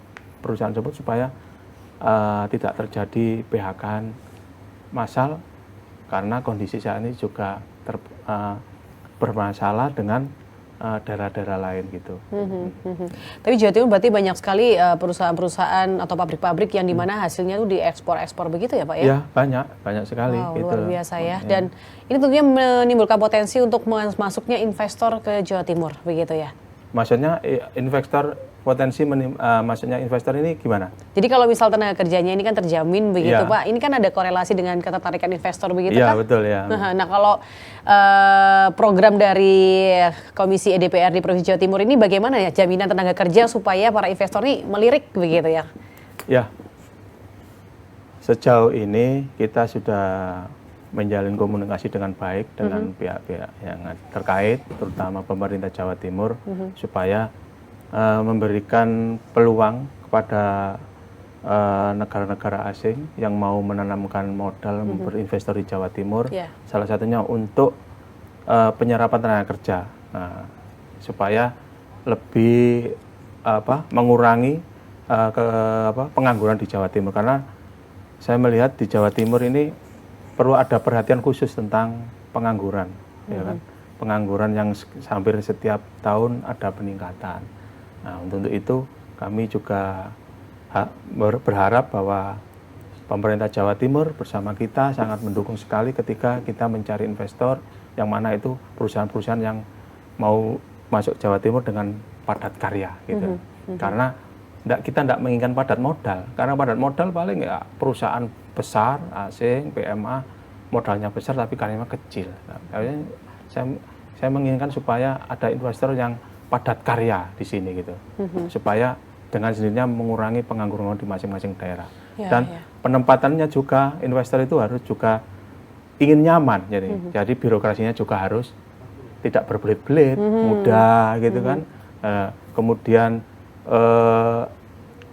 perusahaan tersebut supaya tidak terjadi PHK massal karena kondisi saat ini juga bermasalah dengan daerah-daerah lain gitu. Tapi Jawa Timur berarti banyak sekali perusahaan-perusahaan atau pabrik-pabrik yang dimana hasilnya itu diekspor-ekspor begitu ya Pak ya? Iya, banyak sekali. Wow, gitu. Luar biasa ya. Dan ini tentunya menimbulkan potensi untuk masuknya investor ke Jawa Timur begitu ya? Maksudnya investor maksudnya investor ini gimana? Jadi kalau misal tenaga kerjanya ini kan terjamin begitu Pak, ini kan ada korelasi dengan ketertarikan investor begitu Pak? Iya betul ya. Nah kalau program dari Komisi DPRD Provinsi Jawa Timur ini bagaimana ya jaminan tenaga kerja supaya para investor ini melirik begitu ya? Ya, Sejauh ini kita sudah menjalin komunikasi dengan baik dengan pihak-pihak yang terkait, terutama pemerintah Jawa Timur, supaya memberikan peluang kepada negara-negara asing yang mau menanamkan modal berinvestor di Jawa Timur, salah satunya untuk penyerapan tenaga kerja, supaya lebih mengurangi pengangguran di Jawa Timur, karena saya melihat di Jawa Timur ini perlu ada perhatian khusus tentang pengangguran, ya kan? Pengangguran yang hampir setiap tahun ada peningkatan. Nah, untuk itu kami juga berharap bahwa pemerintah Jawa Timur bersama kita sangat mendukung sekali ketika kita mencari investor yang mana itu perusahaan-perusahaan yang mau masuk Jawa Timur dengan padat karya, gitu. Karena kita tidak menginginkan padat modal, karena padat modal paling ya perusahaan besar, asing, PMA, modalnya besar tapi karyanya kecil. Nah, saya menginginkan supaya ada investor yang padat karya di sini gitu, supaya dengan sendirinya mengurangi pengangguran di masing-masing daerah. Dan penempatannya juga investor itu harus juga ingin nyaman, jadi birokrasinya juga harus tidak berbelit-belit, mudah gitu kan. Kemudian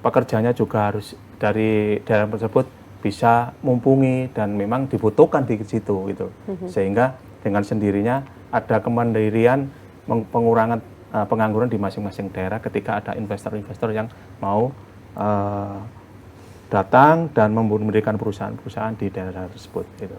pekerjanya juga harus dari daerah tersebut bisa mumpuni dan memang dibutuhkan di situ gitu, sehingga dengan sendirinya ada kemandirian pengurangan pengangguran di masing-masing daerah ketika ada investor-investor yang mau datang dan memberikan perusahaan-perusahaan di daerah tersebut gitu.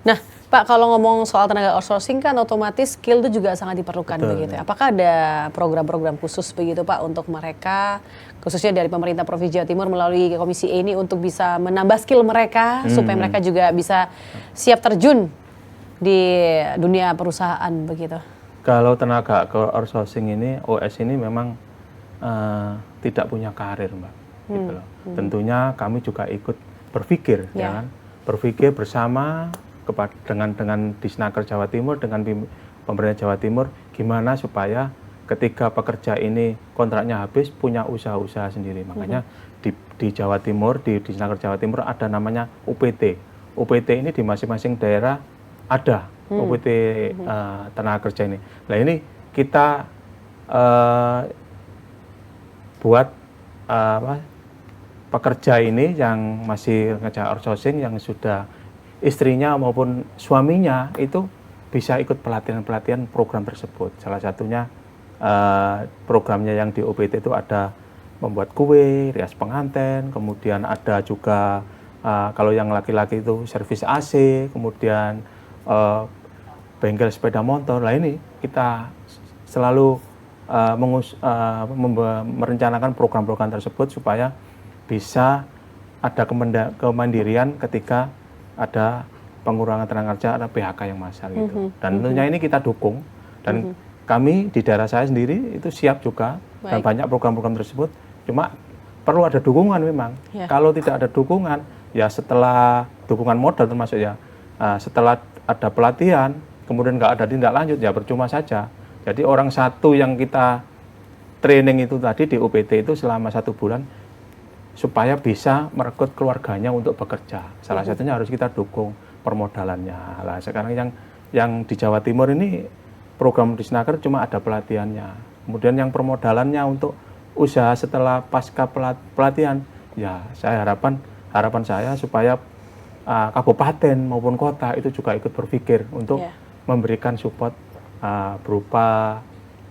Nah, Pak, kalau ngomong soal tenaga outsourcing kan otomatis skill itu juga sangat diperlukan. Betul, begitu. Apakah ada program-program khusus begitu Pak untuk mereka, khususnya dari pemerintah Provinsi Jawa Timur melalui Komisi E ini untuk bisa menambah skill mereka supaya mereka juga bisa siap terjun di dunia perusahaan begitu? Kalau tenaga outsourcing ini, OS ini memang tidak punya karir, Mbak. Gitu loh. Tentunya kami juga ikut berpikir, ya kan? Berpikir bersama dengan Disnaker Jawa Timur, dengan pemerintah Jawa Timur, gimana supaya ketika pekerja ini kontraknya habis punya usaha-usaha sendiri. Makanya di Jawa Timur, di Disnaker Jawa Timur ada namanya UPT. UPT ini di masing-masing daerah ada UPT tenaga kerja ini. Nah ini kita buat pekerja ini yang masih ngerjakan outsourcing, yang sudah istrinya maupun suaminya itu bisa ikut pelatihan-pelatihan program tersebut. Salah satunya programnya yang di UPT itu ada membuat kue, rias pengantin, kemudian ada juga kalau yang laki-laki itu servis AC, kemudian bengkel sepeda motor. Nah ini kita selalu merencanakan program-program tersebut supaya bisa ada kemandirian ketika ada pengurangan tenaga kerja, ada PHK yang massal gitu. Dan tentunya ini kita dukung, dan kami di daerah saya sendiri itu siap juga. Dan banyak program-program tersebut, cuma perlu ada dukungan memang. Kalau tidak ada dukungan, ya setelah dukungan modal termasuk ya, setelah ada pelatihan, kemudian nggak ada tindak lanjut, ya percuma saja. Jadi orang satu yang kita training itu tadi di UPT itu selama 1 bulan, supaya bisa merekrut keluarganya untuk bekerja. Salah satunya harus kita dukung permodalannya. Lah sekarang yang di Jawa Timur ini program Disnaker cuma ada pelatihannya. Kemudian yang permodalannya untuk usaha setelah pasca pelatihan, ya saya harapan saya supaya kabupaten maupun kota itu juga ikut berpikir untuk memberikan support berupa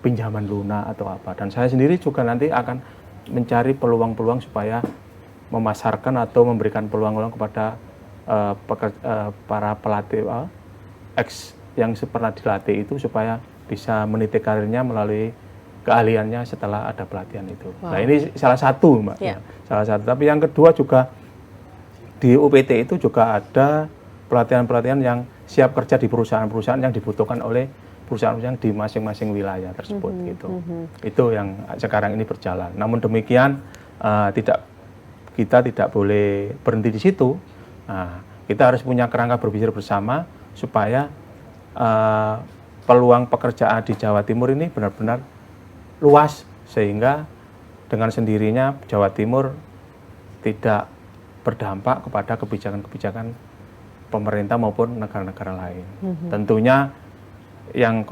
pinjaman lunak atau apa. Dan saya sendiri juga nanti akan mencari peluang-peluang supaya memasarkan atau memberikan peluang-peluang kepada para pelatih yang pernah dilatih itu supaya bisa meniti karirnya melalui keahliannya setelah ada pelatihan itu. Wow. Nah ini salah satu, Mbak. Ya. Salah satu. Tapi yang kedua juga di UPT itu juga ada pelatihan-pelatihan yang siap kerja di perusahaan-perusahaan yang dibutuhkan oleh perusahaan-perusahaan di masing-masing wilayah tersebut gitu. Itu yang sekarang ini berjalan. Namun demikian kita tidak boleh berhenti di situ. Kita harus punya kerangka berpikir bersama supaya peluang pekerjaan di Jawa Timur ini benar-benar luas, sehingga dengan sendirinya Jawa Timur tidak berdampak kepada kebijakan-kebijakan pemerintah maupun negara-negara lain. Tentunya yang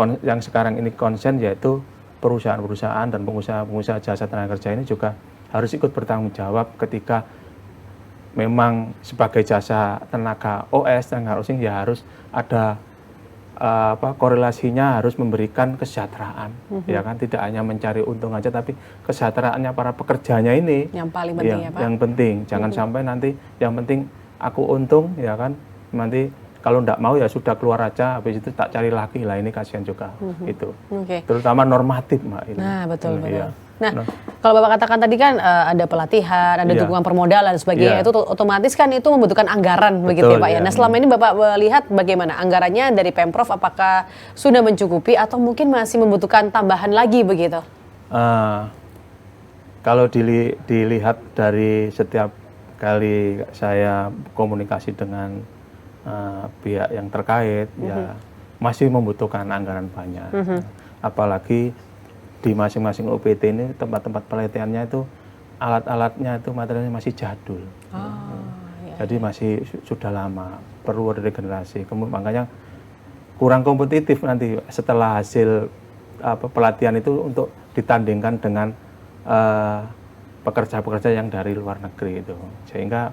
sekarang ini concern yaitu perusahaan-perusahaan dan pengusaha-pengusaha jasa tenaga kerja ini juga harus ikut bertanggung jawab ketika memang sebagai jasa tenaga OS, tenaga outsourcing, ya harus ada korelasinya, harus memberikan kesejahteraan, ya kan, tidak hanya mencari untung aja, tapi kesejahteraannya para pekerjanya ini yang paling penting ya Pak. Yang penting, jangan sampai nanti yang penting aku untung, ya kan, nanti kalau enggak mau ya sudah keluar aja, habis itu tak cari lagi lah, ini kasihan juga itu. Terutama normatif Mbak ini. Nah betul. Iya. Nah, kalau Bapak katakan tadi kan ada pelatihan, ada dukungan permodalan dan sebagainya, itu otomatis kan itu membutuhkan anggaran, begitu ya Pak ya. Nah selama ini Bapak melihat bagaimana anggarannya dari Pemprov, apakah sudah mencukupi atau mungkin masih membutuhkan tambahan lagi begitu? Kalau dilihat dari setiap kali saya komunikasi dengan pihak yang terkait, ya masih membutuhkan anggaran banyak. Apalagi di masing-masing OPT ini tempat-tempat pelatihannya itu alat-alatnya itu materialnya masih jadul. Jadi masih sudah lama, perlu ada regenerasi. Makanya kurang kompetitif nanti setelah hasil pelatihan itu untuk ditandingkan dengan pekerja-pekerja yang dari luar negeri itu. Sehingga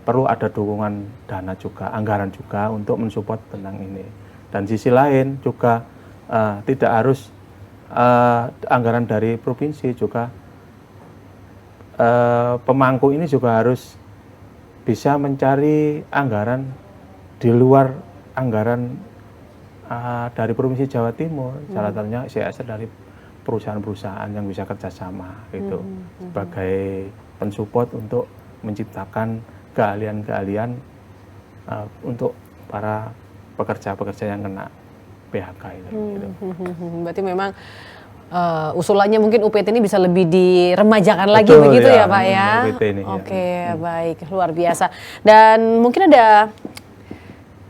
perlu ada dukungan dana juga, anggaran juga untuk mensupport tentang ini. Dan sisi lain juga tidak harus anggaran dari provinsi, juga pemangku ini juga harus bisa mencari anggaran di luar anggaran dari Provinsi Jawa Timur. Salah satunya CSR dari perusahaan-perusahaan yang bisa kerjasama gitu, sebagai pensupport untuk menciptakan keahlian-keahlian untuk para pekerja-pekerja yang kena PHK itu. Gitu. Berarti memang usulannya mungkin UPT ini bisa lebih diremajakan lagi begitu ya Pak ya? Oke, baik, luar biasa. Dan mungkin ada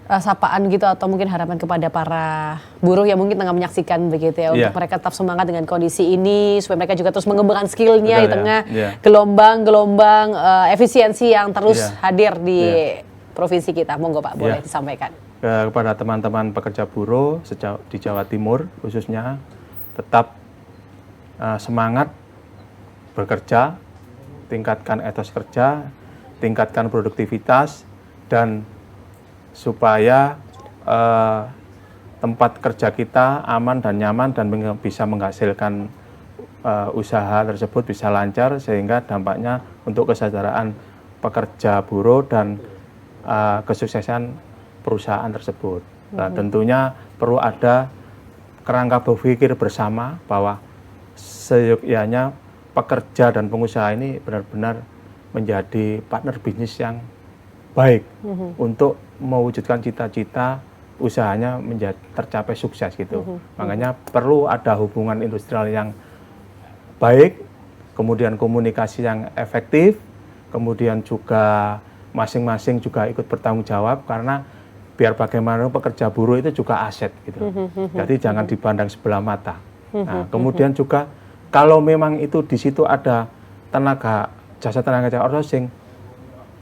sapaan gitu atau mungkin harapan kepada para buruh yang mungkin tengah menyaksikan begitu ya, untuk mereka tetap semangat dengan kondisi ini, supaya mereka juga terus mengembangkan skillnya di tengah gelombang-gelombang efisiensi yang terus hadir di provinsi kita. Monggo Pak, boleh disampaikan. Kepada teman-teman pekerja buruh di Jawa Timur khususnya, tetap semangat bekerja, tingkatkan etos kerja, tingkatkan produktivitas, dan supaya tempat kerja kita aman dan nyaman dan bisa menghasilkan usaha tersebut bisa lancar, sehingga dampaknya untuk kesejahteraan pekerja buruh dan kesuksesan perusahaan tersebut. Nah, tentunya perlu ada kerangka berpikir bersama bahwa seyogyanya pekerja dan pengusaha ini benar-benar menjadi partner bisnis yang baik untuk mewujudkan cita-cita usahanya menjadi tercapai sukses gitu. Makanya perlu ada hubungan industrial yang baik, kemudian komunikasi yang efektif, kemudian juga masing-masing juga ikut bertanggung jawab, karena biar bagaimana pekerja buruh itu juga aset gitu. Jadi jangan dipandang sebelah mata. Nah, kemudian juga kalau memang itu di situ ada jasa tenaga kerja outsourcing,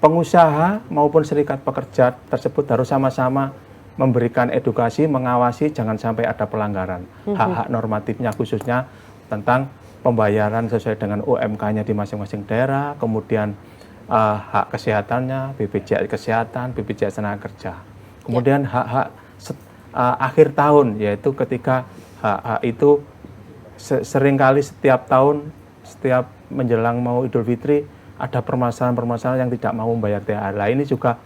pengusaha maupun serikat pekerja tersebut harus sama-sama memberikan edukasi, mengawasi jangan sampai ada pelanggaran hak-hak normatifnya, khususnya tentang pembayaran sesuai dengan UMK-nya di masing-masing daerah, kemudian hak kesehatannya, BPJS kesehatan, BPJS tenaga kerja. Kemudian hak-hak akhir tahun, yaitu ketika hak-hak itu seringkali setiap tahun, setiap menjelang mau Idul Fitri, ada permasalahan-permasalahan yang tidak mau membayar THR. Nah, ini juga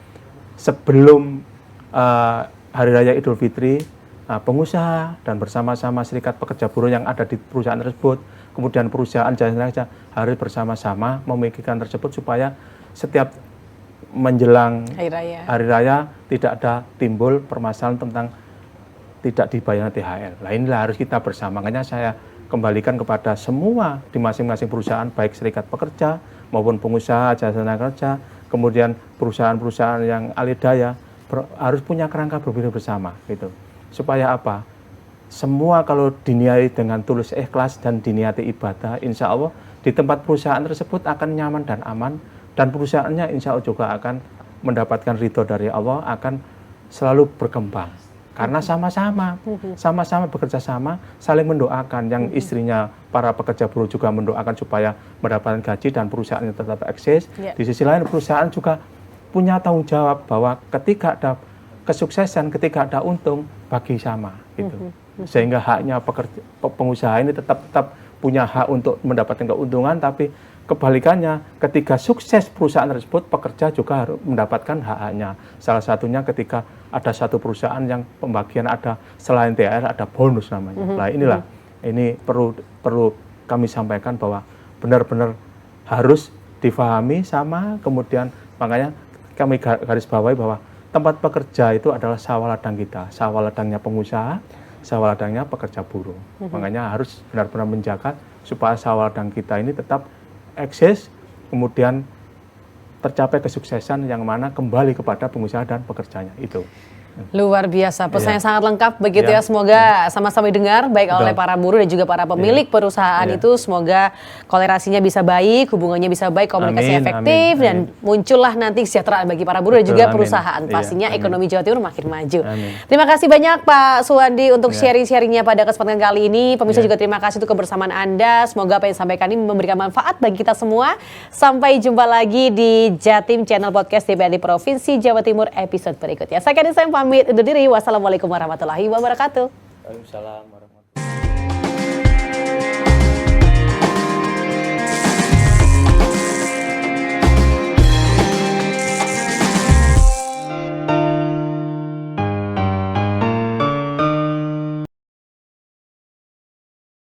sebelum Hari Raya Idul Fitri, pengusaha dan bersama-sama serikat pekerja buruh yang ada di perusahaan tersebut, kemudian perusahaan jasa tenaga kerja harus bersama-sama memikirkan tersebut supaya setiap menjelang hari raya tidak ada timbul permasalahan tentang tidak dibayar THR. Nah, inilah harus kita bersama. Makanya saya kembalikan kepada semua di masing-masing perusahaan, baik serikat pekerja maupun pengusaha jasa tenaga kerja, kemudian perusahaan-perusahaan yang alih-daya harus punya kerangka berpikir bersama gitu. Supaya apa? Semua kalau diniati dengan tulus ikhlas dan diniati ibadah, insya Allah di tempat perusahaan tersebut akan nyaman dan aman, dan perusahaannya insya Allah juga akan mendapatkan ridho dari Allah, akan selalu berkembang. Karena sama-sama bekerja sama, saling mendoakan. Yang istrinya para pekerja buruh juga mendoakan supaya mendapatkan gaji dan perusahaannya tetap eksis. Di sisi lain perusahaan juga punya tanggung jawab bahwa ketika ada kesuksesan, ketika ada untung, bagi sama gitu. Sehingga haknya pengusaha ini tetap punya hak untuk mendapatkan keuntungan, tapi kebalikannya ketika sukses perusahaan tersebut, pekerja juga harus mendapatkan hak-haknya. Salah satunya ketika ada satu perusahaan yang pembagian ada selain THR ada bonus namanya. Nah inilah, ini perlu kami sampaikan bahwa benar-benar harus difahami sama, kemudian makanya kami garis bawahi bahwa tempat pekerja itu adalah sawah ladang kita, sawah ladangnya pengusaha, sawah ladangnya pekerja buruh. Makanya harus benar-benar menjaga supaya sawah ladang kita ini tetap eksis, kemudian tercapai kesuksesan yang mana kembali kepada pengusaha dan pekerjanya itu. Luar biasa, pesannya sangat lengkap begitu ya. Semoga sama-sama didengar baik oleh para buruh dan juga para pemilik perusahaan itu. Semoga kolerasinya bisa baik, hubungannya bisa baik, komunikasi efektif, dan muncullah nanti kesejahteraan bagi para buruh dan juga perusahaan. Pastinya ekonomi Jawa Timur makin maju. Terima kasih banyak Pak Suwandi untuk sharing-sharingnya pada kesempatan kali ini. Pemirsa juga terima kasih untuk kebersamaan Anda. Semoga apa yang disampaikan ini memberikan manfaat bagi kita semua. Sampai jumpa lagi di Jatim Channel Podcast DPRD Provinsi Jawa Timur episode berikutnya. Saya Karin Sem pamit undur diri. Wassalamualaikum warahmatullahi wabarakatuh. Waalaikumsalam warahmatullahi wabarakatuh.